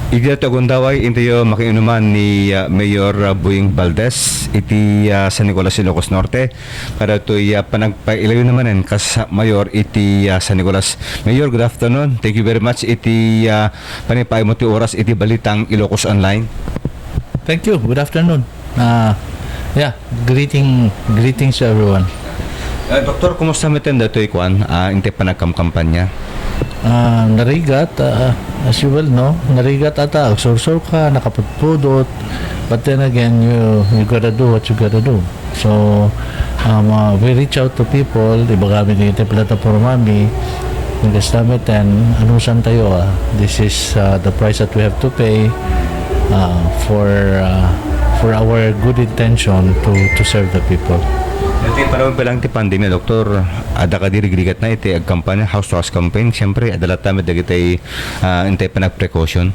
Igito gundaway intiyo makiinuman ni Mayor Boying Valdez iti San Nicolas Ilocos Norte kada to'y panagpailayo namanen kas Mayor iti San Nicolas. Mayor, good afternoon. Thank you very much iti panipay mo ti oras iti Balitang Ilocos Online. Thank you. Good afternoon. Yeah, greetings to everyone. Doktor, kumusta miten dato'y kuan inti panagkamkampanya? Narigat, as you well know, narigat ata, agsursur ka, nakaputpudot, but then again, you gotta do what you gotta do. So, we reach out to people, iba kami dito platforma mi, nagkastamitan, anusan tayo, this is the price that we have to pay for our good intention to serve the people. Iti parang palang ti pandemya, Doktor, ada ka dirigrigat na iti agkampanya, house to house campaign, siyempre adalat tayo dagitay intay panag-precaution.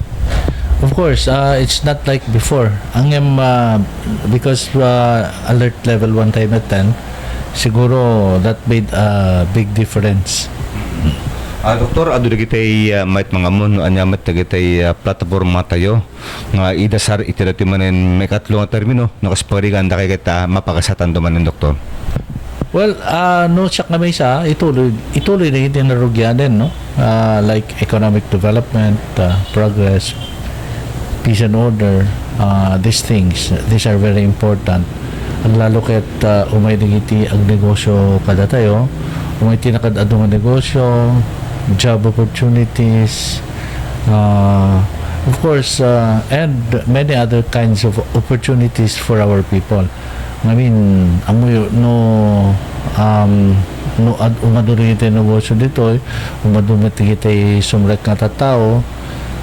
Of course, it's not like before. Because alert level 1 time at 10, siguro that made a big difference. Doktor, ado dagitay mait mga mon anya met dagitay platforma tayo nga idasar itirati manen may katlong termino nakasparigan da kay kita mapakasatan do manen, Doktor. Well, no siya kami sa ituloy na hindi narugyanin, no? Like economic development, progress, peace and order, these are very important. Ang lalo kaya't umay digiti ang negosyo kada tayo, umay tinakad-ado nga negosyo, job opportunities, of course, and many other kinds of opportunities for our people. I mean, amoy umaduro ito yung negosyo dito, umadumati ito yung sumrek nga tatao,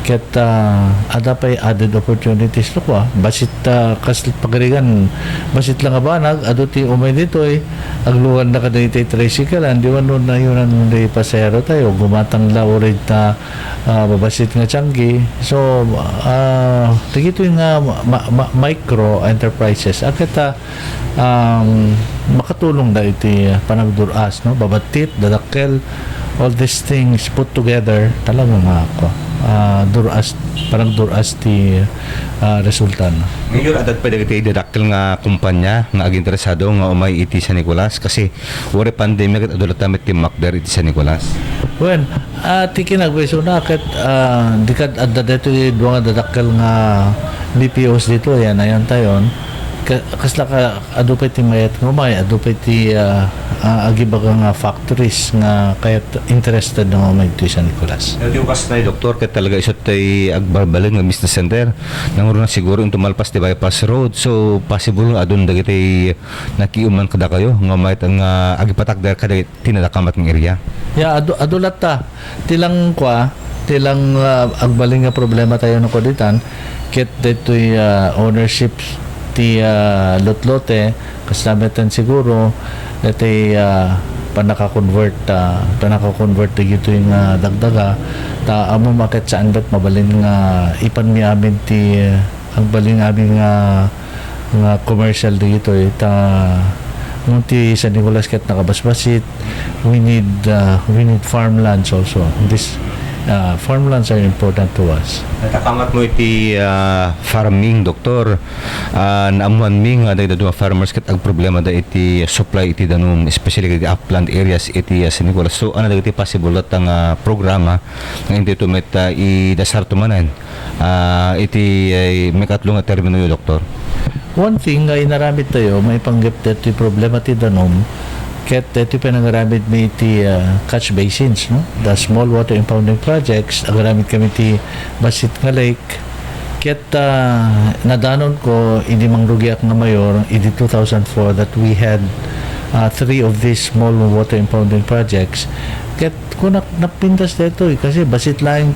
ket ada pa'y added opportunities to ko. Basit kaslit pagarigan, basit lang abanag, ado ti umay dito agluwan na kada ito yung tricycle, di ba nun na yun ang pasero tayo, gumatang laurid na babasit nga tiyanggi. So, tigito yung micro enterprises. Akit makatulong na iti panagduras, no? Babatit, dadakkel, all these things put together, talaga nga ako. Parang duras ti resulta na. Ngayon, adat pa dagiti didaktil nga kumpanya nga aginteresado nga umay iti San Nicolas kasi wari pandemic at adulat tamit ti Macder iti San Nicolas. Well, ti kinagweso na ket dikad adda dito duwa nga dadakkel nga BPOs dito yan ayan tayon. Kasla ka adupay ti mayat ngumay adupay ti agibaga nga factories nga kayat interested na ngumay ti San Nicolas. Yung kas na Doktor ket talaga isot tay agbarbalin nga business center nanguro na siguro yung tumalpas ti bypass road, so possible nga adun dagiti nakiuman kada kayo nga mayat ang agipatakder kada tinadakamat ng area. Yeah, adulat ta tilang agbaling nga problema tayo na koditan ket ditoy ownership ti lot-lote kasamitan siguro dati panaka-convert dito yung dagdaga ta amo market saan bet mabalin nga ipan mi amin ti ang baling amin nga commercial dito ta nung ti San Nicolas ket nakabasbasit we need farmlands also. This farmlands are important to us. Natakamat mo iti farming, Doktor. Naamuan mi nga dahil farmers kat ag problema da iti supply iti danum, especially iti upland areas iti San Nicolas. So, ano iti possible at ang programa nga hindi ito met idasar tumanan iti may katlong termino yun, Doktor. One thing nga inaramid tayo, may panggap iti problema ti danum, ket ito panangaramid may ti catch basins, no? The small water impounding projects, agaramid kami ti Basit nga Lake. Ket nadanon ko, hindi mangrugyak nga mayor, in 2004 that we had 3 of these small water impounding projects. Ket kung napintas dito kasi basit lang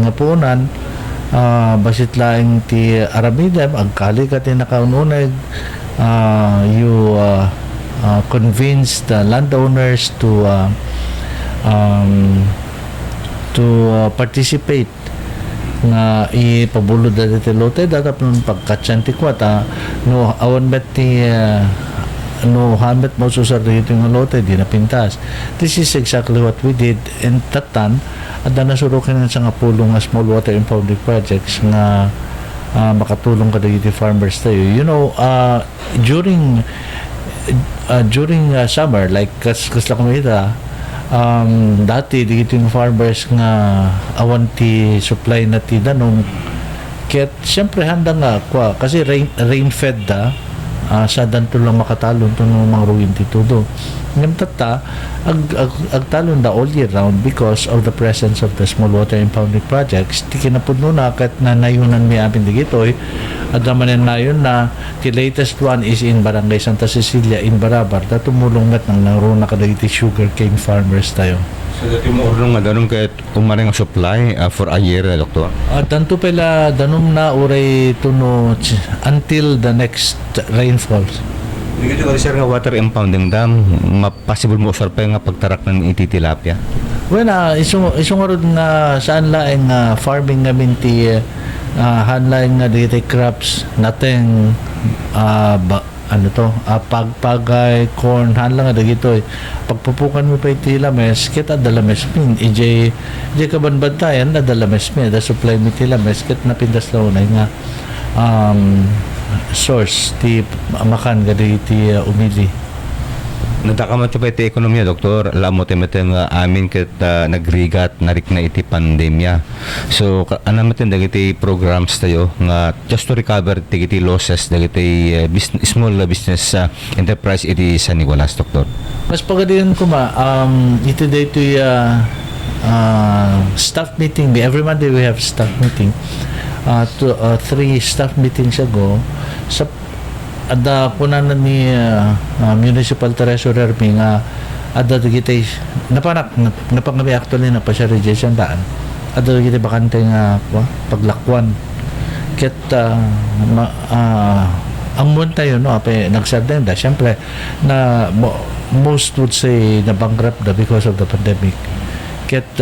nga punan, basit lang ti Aramidem, agkali ka ti nakaununag, convince the landowners to participate nga ipabulod dati lote datap nun pagkatsanti kwata no awan bet ti no hamet mo susar dito yung lote, di na pintas. This is exactly what we did in Tatan, at nasurukin ng sa nga pulong nga small water impounding projects nga makatulong ka dito farmers tayo. You know, during summer, like kasla kumita, dati dito yung farmers nga awan ti supply na ti danom, kaya siyempre handa nga kwa kasi rain fed da, sa danto lang makatalon to ng mga ruin titudo. Ngayon tata ag talon da all year round because of the presence of the small water impounding projects. Ti kinapudno na kat na nayunan mi apin digitoy at damanen nayon na the latest one is in Barangay Santa Cecilia in Barabar, da tumulong met ng naruna kadagiti sugar cane farmers tayo. So dati mo orong nga danom kahit umaring ang supply for a year, Doktor? Tanto pala danom na uray tuno until the next rainfall. Dito ka sir nga water impounding dam, possible mo usar pa nga pagtarak ng ititilapia? Well, isong arod nga saan laing farming ngamin ti hanlaing nga dito crops nating pagpagay, corn, hanlang nga dito pagpupukan mo pa iti lames, kita dalames min ije kabanbantayan na dalames min, da supply mi ti lames, kit napindas launay nga source ti makan ga iti umili. Natakamat pa iti ekonomiya, Doktor. Alam mo tayo nga amin kat nagrigat narik na iti pandemya. So, anam natin dagiti programs tayo nga just to recover iti losses dagiti small business enterprise iti San Nicolas, Doktor. Mas pagadiyan ko ito dito staff meeting. Every Monday we have staff meeting. 3 staff meetings ago sa ada kunanan ni municipal treasurer mi nga ada digitay napangabi actually na pa siya rejection daan ada digitay bakante nga paglakwan ket ang munta yun nagsarden da syempre na most would say na bankrupt da because of the pandemic. Ket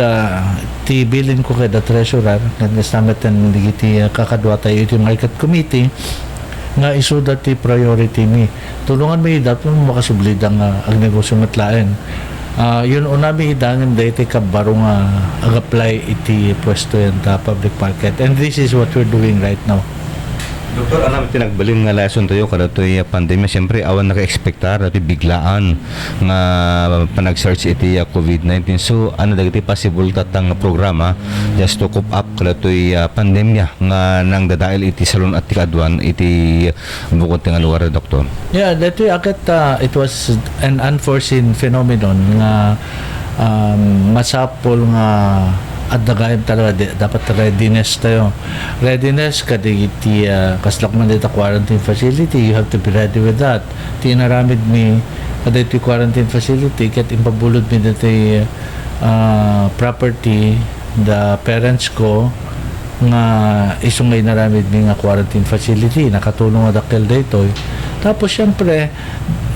ti bilin ko kay the treasurer nga nasamatan digiti kakadwa tayo iti market committee nga iso dati priority mi. Tulungan mi dapat makasublid ang negosyo matlaen. Yun una mi idangan dati kabaro nga ag-apply iti pwesto yan ta public market. And this is what we're doing right now. Doktor, anam tinagbalin nga lesson tayo kada to'y pandemya. Siyempre, awan naka-expectar dati biglaan nga panag-search iti COVID-19. So, ano dagiti possible tatang programa just to cope up kada to'y pandemya nga nang dadail iti salon at tikadwan iti bukod nga lugar, Doktor? Yeah, dati akit it was an unforeseen phenomenon nga masapol nga at dagayam talaga dapat readiness tayo. Readiness kadagiti kaslak man dito quarantine facility, you have to be ready with that. Tinaramid mi kadagiti quarantine facility ket impabulod mi dito property the parents ko nga isungay naramid mi nga quarantine facility nakatulong nga dakkel dito. Tapos syempre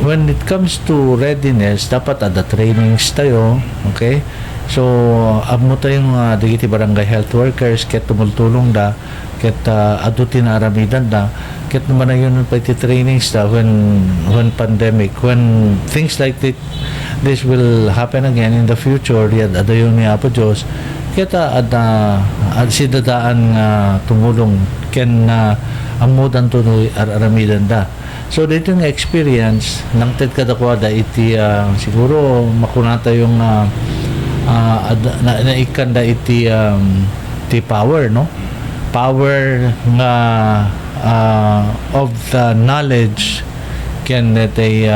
when it comes to readiness dapat ada trainings tayo, okay? So, amo tayong digiti barangay health workers ket tumultulong da ket adu tinaramidan da ket naman yun pa iti trainings da when pandemic, when things like this will happen again in the future, yad ado yung ni Apo Diyos ket sidadaan nga tumulong ken amudan to aramidan da. So dito yung experience nang ted kadakwada iti siguro makunata yung naikanda iti power nga of the knowledge ken iti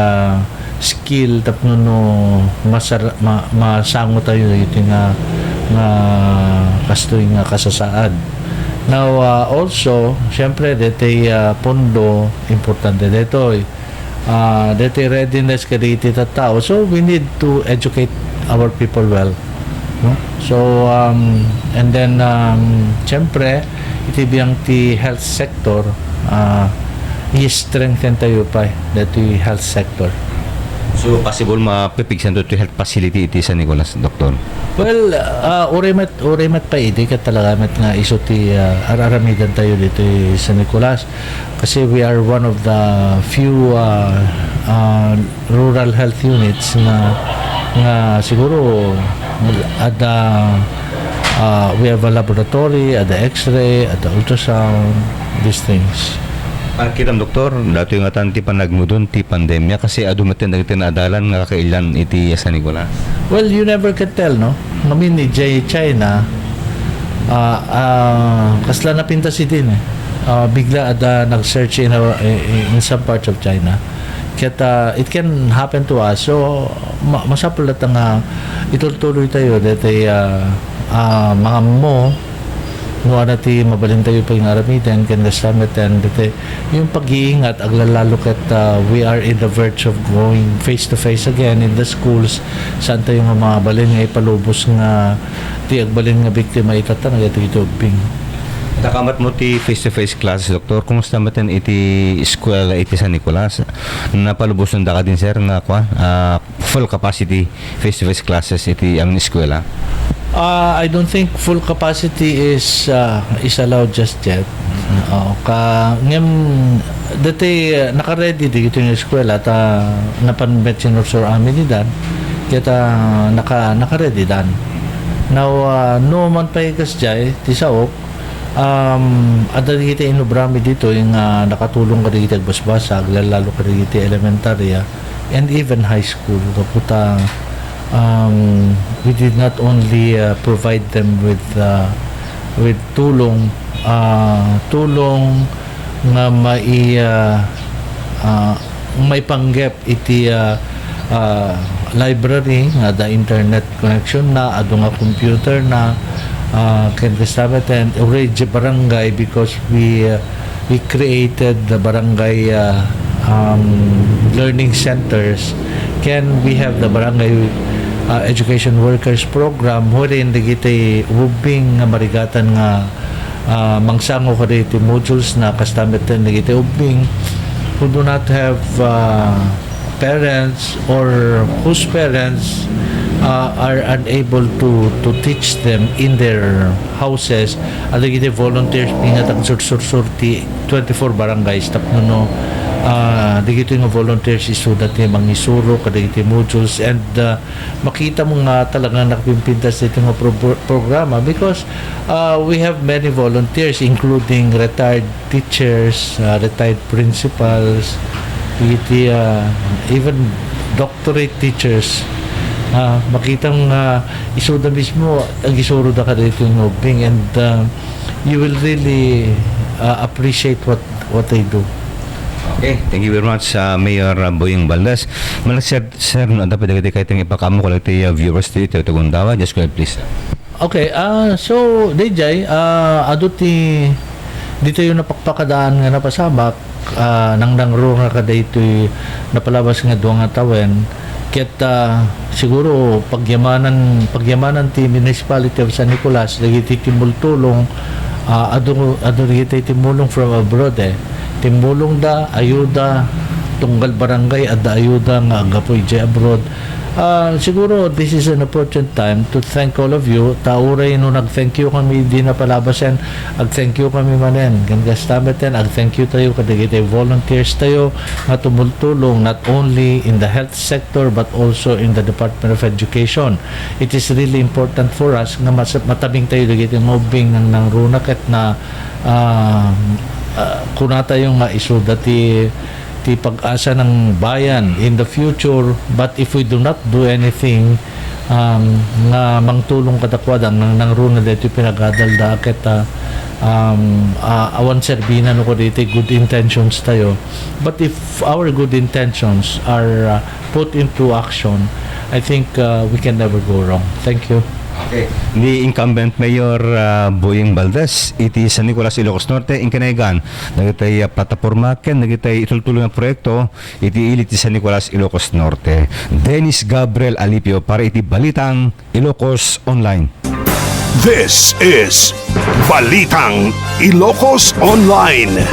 skill tapno no masango tayo iti nga kastoy nga kasasaad. Now also syempre diti pondo importante dito diti readiness kaditi tattao, so we need to educate our people well, no? So and then syempre iti biyang ti health sector i-strengthen tayo pa dati health sector. So possible mapipigsan to health facility iti San Nicolas, Doktor? Well, urimat pa idi kat talaga met nga iso ti araramidan tayo dito sa Nicolas kasi we are one of the few rural health units nga siguro ada we have a laboratory, ada x-ray, ada ultrasound, these things. Kitam Doktor, dato yung atan ti panagmudon ti pandemya kasi adumatin na tinadalan nga kailan iti San Nicolas. Well, you never can tell, no? Ngamin ni China, kasla na pintas din eh. Bigla ada nag-search in some parts of China. Kaya it can happen to us. So, masapulat nga ituloy tayo dati mga mo nuwa natin mabalin tayo pa yung aramitan kan gasamitan dati yung pag-iingat aglalalo kat we are in the verge of going face to face again in the schools saan tayo nga mabalin nga ipalubos nga ti agbalin nga biktima itatan nga ito bing. Nakamat mo ti face-to-face classes, Doktor. Kumusta matin iti eskwela iti San Nicolas? Napalubos ng daka din, sir, nga full capacity face-to-face classes iti ang eskwela? I don't think full capacity is allowed just yet. Dati naka-ready dito yung eskwela ta napanbet sinusur amin nidan kaya naka-ready dan. Now, no man pa ikas jay, tisaok, ada kita inubrami dito yung nakatulong ka dito basbasag, lalo ka dito elementary and even high school. Kaputa, we did not only provide them with tulong nga may panggap iti library nga da internet connection na ado nga computer na can kasabot and already barangay because we created the barangay learning centers. We have the barangay education workers program wherein digiti ubing nga marigatan nga mangsango ka dito modules na kastameten digiti ubing who do not have parents or whose parents are unable to teach them in their houses at digiti volunteers pingatang surti 24 barangays tapno digito yung volunteers isudat yung mga isuro kadigiti modules and makita mo nga talaga nakapimpintas dito nga programa because we have many volunteers including retired teachers, retired principals, even doctorate teachers. Makita mo nga isuda mismo ang isuro da ka dito yung ubing and you will really appreciate what they do. Okay, thank you very much, Mayor Boying Valdez. Sir, dapat dagiti kayo itong ipakamo ko lang ito viewers dito, ito gundawa. Just go ahead, please. Okay, so, DJ, dito yung napakpakadaan nga napasabak, nang nangro nga kada ito napalabas nga doon nga tawen, kaya siguro pagyamanan ti municipality of San Nicolas, lagi timultulong, ado timulong from abroad timulong da ayuda tunggal barangay at da ayuda nga agapoy jay abroad. Siguro this is an opportune time to thank all of you. Tauray no nag-thank you kami di na palabasan, ag-thank you kami manen kan gastameten, ag-thank you tayo kadigiti volunteers tayo nga tumultulong not only in the health sector but also in the Department of Education. It is really important for us nga matabing tayo digiti mobing ng runak at na kunata yung isuda ti pag-asa ng bayan in the future, but if we do not do anything nga mangtulong katakwadan ng runa dito pinagadal da ket awan serbina no ko dito good intentions tayo, but if our good intentions are put into action, I think we can never go wrong. Thank you. Okay. Ni incumbent Mayor Boying Valdez iti San Nicolas, Ilocos Norte inkanaygan nagitay plataporma ken nagitay itultuloy nga proyekto iti ilit ti San Nicolas, Ilocos Norte. Dennis Gabriel Alipio para iti Balitang Ilocos Online. This is Balitang Ilocos Online.